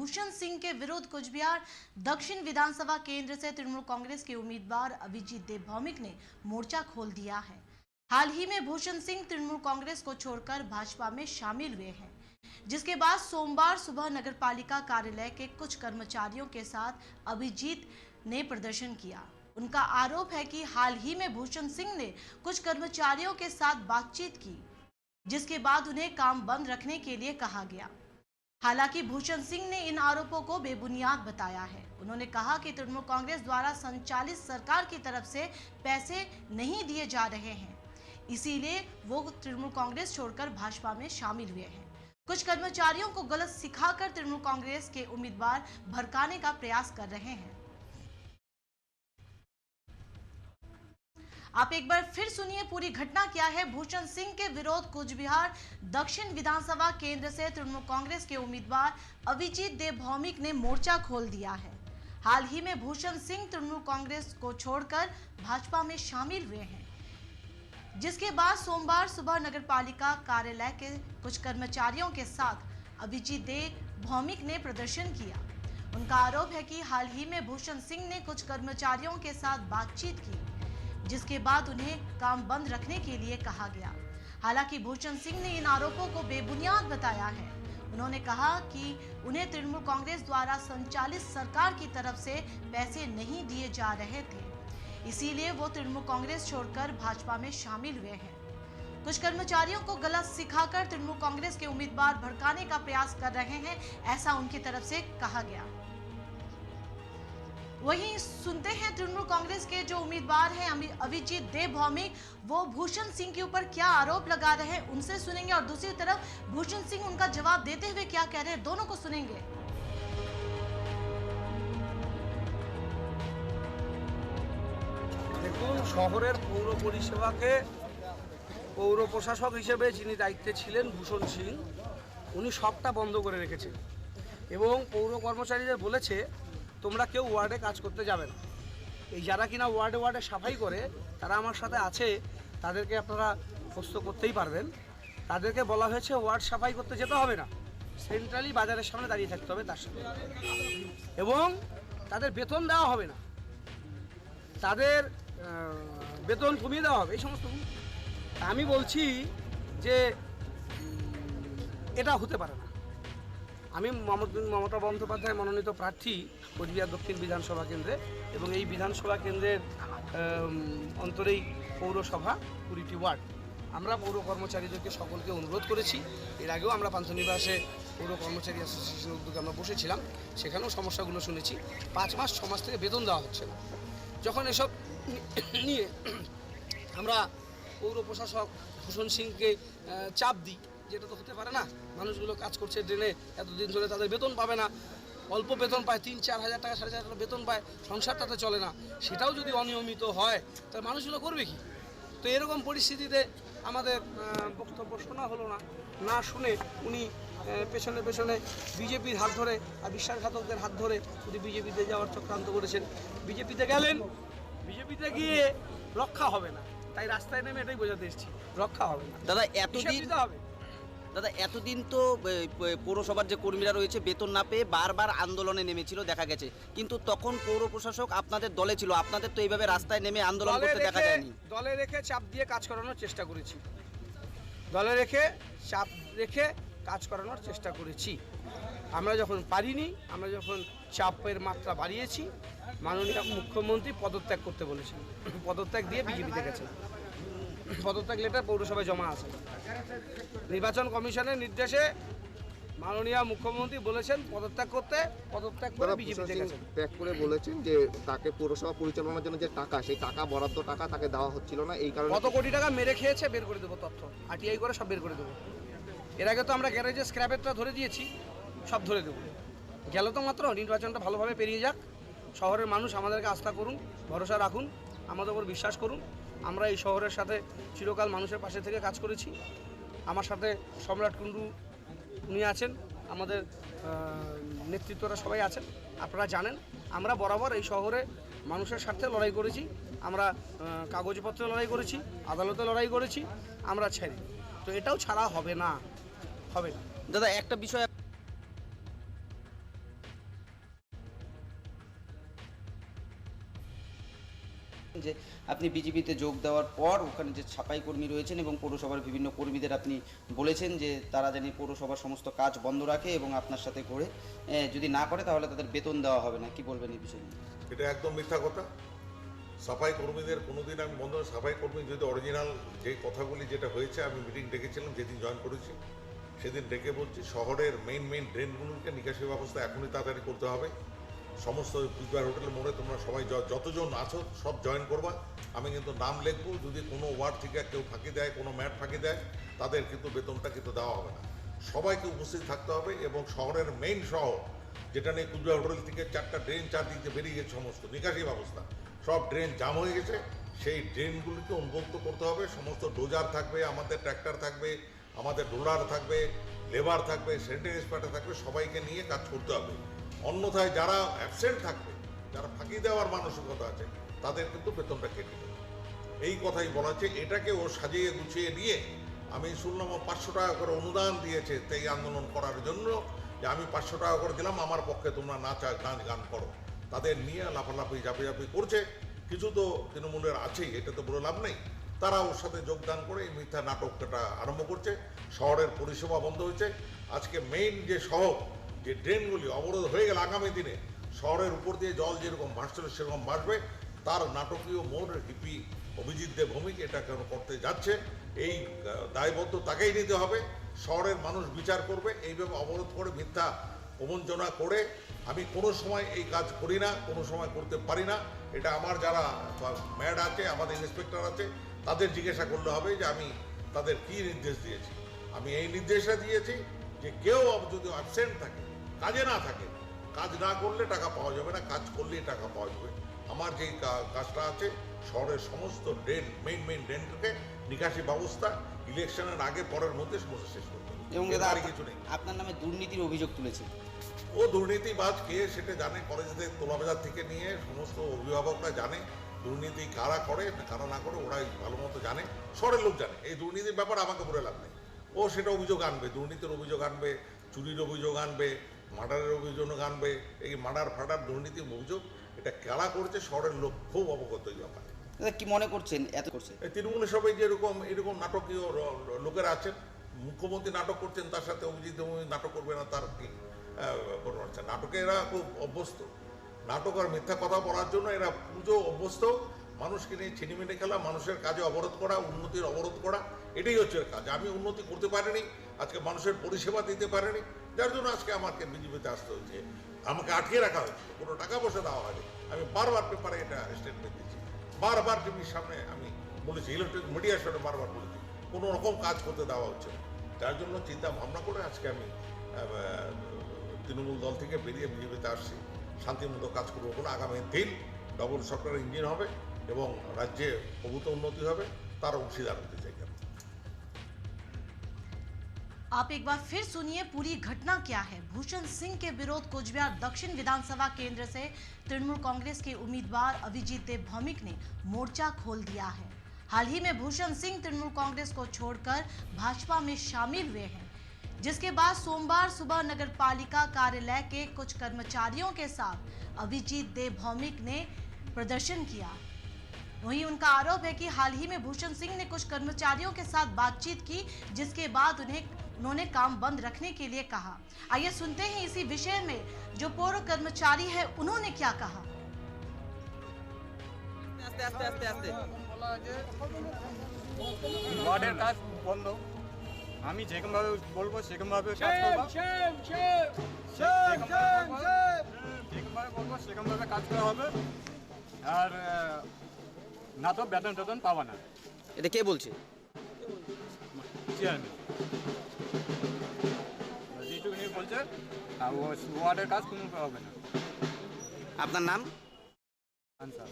भूषण सिंह के विरुद्ध कुचबिहार दक्षिण विधानसभा केंद्र से तृणमूल कांग्रेस के उम्मीदवार अभिजीत देव भौमिक ने मोर्चा खोल दिया है। हाल ही में भूषण सिंह तृणमूल कांग्रेस को छोड़कर भाजपा में शामिल हुए हैं, जिसके बाद सोमवार सुबह नगरपालिका कार्यालय के कुछ कर्मचारियों के साथ अभिजीत ने प्रदर्शन किया। उनका आरोप है कि हाल ही में भूषण सिंह ने कुछ कर्मचारियों के साथ बातचीत की, जिसके बाद उन्हें काम बंद रखने के लिए कहा गया। हालांकि भूषण सिंह ने इन आरोपों को बेबुनियाद बताया है। उन्होंने कहा कि तृणमूल कांग्रेस द्वारा संचालित सरकार की तरफ से पैसे नहीं दिए जा रहे हैं, इसीलिए वो तृणमूल कांग्रेस छोड़कर भाजपा में शामिल हुए हैं। कुछ कर्मचारियों को गलत सिखाकर तृणमूल कांग्रेस के उम्मीदवार भड़काने का प्रयास कर रहे हैं। आप एक बार फिर सुनिए पूरी घटना क्या है। भूषण सिंह के विरोध कुचबिहार दक्षिण विधानसभा केंद्र से तृणमूल कांग्रेस के उम्मीदवार अभिजीत देव भौमिक ने मोर्चा खोल दिया है। हाल ही में भूषण सिंह तृणमूल कांग्रेस को छोड़कर भाजपा में शामिल हुए हैं, जिसके बाद सोमवार सुबह नगरपालिका कार्यालय के कुछ कर्मचारियों के साथ अभिजीत देव भौमिक ने प्रदर्शन किया। उनका आरोप है कि हाल ही में भूषण सिंह ने कुछ कर्मचारियों के साथ बातचीत की, जिसके बाद उन्हें काम बंद रखने के लिए कहा गया। हालांकि भूषण सिंह ने इन आरोपों को बेबुनियाद बताया है। उन्होंने कहा कि उन्हें तृणमूल कांग्रेस द्वारा संचालित सरकार की तरफ से पैसे नहीं दिए जा रहे थे, इसीलिए वो तृणमूल कांग्रेस छोड़कर भाजपा में शामिल हुए हैं। कुछ कर्मचारियों को गलत सिखाकर तृणमूल कांग्रेस के उम्मीदवार भड़काने का प्रयास कर रहे हैं, ऐसा उनकी तरफ से कहा गया। वहीं सुनते हैं तृणमूल कांग्रेस के जो उम्मीदवार हैं अभिजीत देव भौमिक, वो भूषण सिंह के ऊपर क्या आरोप लगा रहे हैं, उनसे सुनेंगे। और दूसरी तरफ भूषण सिंह उनका जवाब देते हुए क्या कह रहे हैं, दोनों को सुनेंगे। দেখুন, শহরের পৌর পরিষেবাকে পৌর প্রশাসক হিসেবে যিনি দায়িত্বে ছিলেন ভূষণ সিং, উনি সবটা বন্ধ করে রেখেছেন এবং পৌর কর্মচারীদের বলেছে তোমরা কেউ ওয়ার্ডে কাজ করতে যাবে না। এই যারা কিনা ওয়ার্ডে ওয়ার্ডে সাফাই করে তারা আমার সাথে আছে, তাদেরকে আপনারা প্রশ্ন করতেই পারবেন। তাদেরকে বলা হয়েছে ওয়ার্ড সাফাই করতে যেতে হবে না, সেন্ট্রালি বাজারের সামনে দাঁড়িয়ে থাকতে হবে তার সাথে, এবং তাদের বেতন দেওয়া হবে না, তাদের বেতন কমিয়ে দেওয়া হবে, এই সমস্ত। আমি বলছি যে এটা হতে পারে না। আমি মমতা বন্দ্যোপাধ্যায় মনোনীত প্রার্থী কোচবিহার দক্ষিণ বিধানসভা কেন্দ্রে, এবং এই বিধানসভা কেন্দ্রের অন্তরেই পৌরসভা 20টি ওয়ার্ড। আমরা পৌর কর্মচারীদেরকে সকলকে অনুরোধ করেছি। এর আগেও আমরা পান্থনিবাসে পৌর কর্মচারী অ্যাসোসিয়েশনের উদ্যোগে আমরা বসেছিলাম, সেখানেও সমস্যাগুলো শুনেছি। 5 মাস 6 মাস থেকে বেতন দেওয়া হচ্ছে না। যখন এসব নিয়ে আমরা পৌর প্রশাসক ভূষণ সিংকে চাপ দিই, যেটা তো হতে পারে না, মানুষগুলো কাজ করছে ড্রেনে এতদিন ধরে, তাদের বেতন পাবে না, অল্প বেতন পায়, 3-4 হাজার টাকা 4.5 হাজার টাকা বেতন পায়, সংসারটাতে চলে না। সেটাও যদি অনিয়মিত হয় তাহলে মানুষগুলো করবে কি? তো এরকম পরিস্থিতিতে আমাদের বক্তব্য শোনা হলো না, না শুনে উনি পেছনে পেছনে বিজেপির হাত ধরে আর বিশ্বাসঘাতকদের হাত ধরে উনি বিজেপিতে যাওয়ার চক্রান্ত করেছেন। বিজেপিতে গেলেন, বিজেপিতে গিয়ে রক্ষা হবে না, তাই রাস্তায় নেমে এটাই বোঝাতে এসেছি, রক্ষা হবে না। দাদা এতদিন তো পৌরসভার যে কর্মীরা রয়েছে বেতন না পেয়ে বারবার আন্দোলনে নেমেছিল দেখা গেছে, কিন্তু তখন পৌর প্রশাসক আপনাদের দলে ছিল, আপনাদের তো এইভাবে রাস্তায় নেমে আন্দোলন করতে দেখা যায়নি। দলে রেখে চাপ দিয়ে কাজ করানোর চেষ্টা করেছি, দলে রেখে চাপ রেখে কাজ করানোর চেষ্টা করেছি। আমরা যখন পারিনি, আমরা যখন চাপের মাত্রা বাড়িয়েছি, মাননীয় মুখ্যমন্ত্রী পদত্যাগ করতে বলেছেন, পদত্যাগ দিয়ে বিজেপিতে গেছেন। পদত্যাগ লেটার পৌরসভায় জমা আছে। নির্বাচন কমিশনের নির্দেশে মাননীয় মুখ্যমন্ত্রী বলেছেন পদত্যাগ করতে, পদত্যাগ করে বিজেপিতে গেছেন। ত্যাগ করে বলেছেন যে তাকে পৌরসভা পরিচালনার জন্য যে টাকা, সেই টাকা বরাদ্দ টাকা তাকে দেওয়া হচ্ছিল না, এই কারণে কত কোটি টাকা মেরে খেয়েছে বের করে দেবো তথ্য, আরটিআই করে সব বের করে দেবো। এর আগে তো আমরা গ্যারেজে স্ক্র্যাপেরটা ধরে দিয়েছি, সব ধরে দেবো। গেল তো মাত্র, নির্বাচনটা ভালোভাবে পেরিয়ে যাক। শহরের মানুষ আমাদেরকে আস্থা করুন, ভরসা রাখুন, আমাদের উপর বিশ্বাস করুন। আমরা এই শহরের সাথে চিরকাল মানুষের পাশে থেকে কাজ করেছি। আমার সাথে সম্রাট কুণ্ডু উনি আছেন, আমাদের নেতৃত্বরা সবাই আছেন, আপনারা জানেন। আমরা বরাবর এই শহরে মানুষের স্বার্থে লড়াই করেছি, আমরা কাগজপত্রে লড়াই করেছি, আদালতে লড়াই করেছি, আমরা ছেড়ে, তো এটাও ছাড়া হবে না, হবে না। দাদা একটা বিষয় যে আপনি বিজেপিতে যোগ দেওয়ার পর ওখানে যে ছাপাই কর্মী রয়েছেন এবং পৌরসভার বিভিন্ন কর্মীদের আপনি বলেছেন যে তারা যেন পৌরসভার সমস্ত কাজ বন্ধ রাখে এবং আপনার সাথে করে যদি না করে তাহলে তাদের বেতন দেওয়া হবে না, কি বলবেন এই বিষয়ে? এটা একদম মিথ্যা কথা। সাফাই কর্মীদের কোনোদিন আমি বন্ধ, সাফাই কর্মী যদি অরিজিনাল যে কথাগুলি যেটা হয়েছে, আমি মিটিং ডেকেছিলাম যেদিন জয়েন করেছি সেদিন ডেকে বলছি শহরের মেইন ড্রেনগুলোকে নিকাশি ব্যবস্থা এখনই তাড়াতাড়ি করতে হবে। সমস্ত কুচবিহার হোটেলের মোড়ে তোমরা সবাই যতজন আছো সব জয়েন করবা। আমি কিন্তু নাম লিখবো, যদি কোনো ওয়ার্ড থেকে কেউ ফাঁকি দেয়, কোনো ম্যাট ফাঁকি দেয়, তাদের কিন্তু বেতনটা কিন্তু দেওয়া হবে না। সবাইকে উপস্থিত থাকতে হবে এবং শহরের মেইন শহর যেটা নিয়ে কুচবিহার হোটেল থেকে 4টা ড্রেন চারদিকে বেরিয়ে গেছে, সমস্ত নিকাশি ব্যবস্থা সব ড্রেন জাম হয়ে গেছে। সেই ড্রেনগুলিকে উন্মুক্ত করতে হবে। সমস্ত ডোজার থাকবে, আমাদের ট্র্যাক্টর থাকবে, আমাদের রোলার থাকবে, লেবার থাকবে, স্যানিটারি স্পার্টার থাকবে, সবাইকে নিয়ে কাজ করতে হবে। অন্যথায় যারা অ্যাবসেন্ট থাকবে, যারা ফাঁকি দেওয়ার মানসিকতা আছে, তাদের কিন্তু বেতনটা কেটে দেবে। এই কথাই বলা হচ্ছে। এটাকে ও সাজিয়ে গুছিয়ে নিয়ে আমি শুনলাম ও 500 টাকা করে অনুদান দিয়েছে এই আন্দোলন করার জন্য, যে আমি 500 টাকা করে দিলাম, আমার পক্ষে তোমরা নাচ গান করো। তাদের নিয়ে লাফালাফি ঝাঁপিঝাঁপি করছে। কিছু তো তৃণমূলের আছেই, এটা তো বলে লাভ নেই। তারা ওর সাথে যোগদান করে এই মিথ্যা নাটকটা আরম্ভ করছে। শহরের পরিষেবা বন্ধ হয়েছে। আজকে মেইন যে শহর, যে ড্রেনগুলি অবরোধ হয়ে গেলে আগামী দিনে শহরের উপর দিয়ে জল যেরকম ভাসছিল সেরকম ভাসবে। তার নাটকীয় মোড় হিপি অভিজিৎ দে ভৌমিক এটা কেন করতে যাচ্ছে, এই দায়বদ্ধ তাকেই নিতে হবে। শহরের মানুষ বিচার করবে। এইভাবে অবরোধ করে মিথ্যা প্রবঞ্চনা করে আমি কোনো সময় এই কাজ করি না, কোনো সময় করতে পারি না। এটা আমার যারা ম্যাড আছে, আমাদের ইন্সপেক্টর আছে, তাদের জিজ্ঞাসা করলে হবে যে আমি তাদের কী নির্দেশ দিয়েছি। আমি এই নির্দেশটা দিয়েছি যে কেউ যদি অ্যাবসেন্ট থাকে, কাজে না থাকে, কাজ না করলে টাকা পাওয়া যাবে না, কাজ করলেই টাকা পাওয়া যাবে। আমার যেই কাজটা আছে, শহরের সমস্ত ড্রেন মেইন ড্রেনটাকে নিকাশি ব্যবস্থা ইলেকশনের আগে পরের মধ্যে সমস্ত শেষ করতে হবে। এবং এর আর কিছু নেই। আপনার নামে দুর্নীতির অভিযোগ তুলেছে। ও দুর্নীতিবাজ কে সেটা জানে। কলেজদের তোলাবাজার থেকে নিয়ে সমস্ত অভিভাবকরা জানে দুর্নীতি কারা করে কারা না করে, ওরাই ভালো মতো জানে, শহরের লোক জানে। এই দুর্নীতির ব্যাপার আমাকে বলে লাভ নেই। ও সেটা অভিযোগ আনবে, দুর্নীতির অভিযোগ আনবে, চুরির অভিযোগ আনবে, মার্ডারের অভিযোগ আনবে। এই মার্ডার দুর্নীতির অভিযোগ এটা কারা করছে, শহরের লোক খুব অবগত এই ব্যাপারে। কি মনে করছেন এত করছে? এই তৃণমূলের সবাই যে এরকম নাটকীয় লোকেরা আছেন, মুখ্যমন্ত্রী নাটক করছেন, তার সাথে অভিজিৎ নাটক করবে না, তার কি কোনো আছে? নাটকে এরা খুব অভ্যস্ত। নাটক আর মিথ্যা কথা বলার জন্য এরা পুজো অভ্যস্ত। মানুষকে নিয়ে ছিনিমিনি খেলা, মানুষের কাজে অবরোধ করা, উন্নতির অবরোধ করা, এটাই হচ্ছে কাজ। আমি উন্নতি করতে পারিনি, আজকে মানুষের পরিষেবা দিতে পারিনি, যার জন্য আজকে আমাকে বিজেপিতে আসতে হচ্ছে। আমাকে আটকে রাখা হয়েছে, কোনো টাকা পয়সা দেওয়া হয়নি। আমি বারবার পেপারে এটা স্টেটমেন্ট দিচ্ছি, বারবার টিভির সামনে আমি বলেছি, ইলেকট্রনিক মিডিয়ার সামনে বারবার বলেছি, কোনো রকম কাজ করতে দেওয়া হচ্ছে না। যার জন্য চিন্তা ভাবনা করে আজকে আমি তৃণমূল দল থেকে বেরিয়ে বিজেপিতে আসছি। শান্তিমতো কাজ করবো বলে আগামী দিন ডবল সরকারের ইঞ্জিন হবে এবং রাজ্যে প্রভূত উন্নতি হবে, তার অংশীদার হতে চাই। आप एक बार फिर सुनिए पूरी घटना क्या है। भूषण सिंह के विरोध कोचबिहार दक्षिण विधानसभा केंद्र से तृणमूल कांग्रेस के उम्मीदवार अभिजीत देव भौमिक ने मोर्चा खोल दिया है। हाल ही में भूषण सिंह तृणमूल कांग्रेस को छोड़कर भाजपा में शामिल हुए हैं, जिसके बाद सोमवार सुबह नगर पालिका कार्यालय के कुछ कर्मचारियों के साथ अभिजीत देव भौमिक ने प्रदर्शन किया। वहीं उनका आरोप है कि हाल ही में भूषण सिंह ने कुछ कर्मचारियों के साथ बातचीत की, जिसके बाद उन्होंने काम बंद रखने के लिए कहा। आइए सुनते हैं इसी विषय में जो पूर्व कर्मचारी है उन्होंने क्या कहा। ওয়ার্ডের কাজ বন্ধ, আমি যেরকমভাবে বলবো সেরকমভাবে কাজ করবো, যেরকমভাবে বলবো সেরকমভাবে কাজ করা হবে। আর না তো বেতন টেতন পাবা না। এটা কে বলছে? চেয়ারম্যান যেটুকু নিয়ে বলছে, আর ওয়ার্ডের কাজ কোনো হবে না। আপনার নাম? আনসার।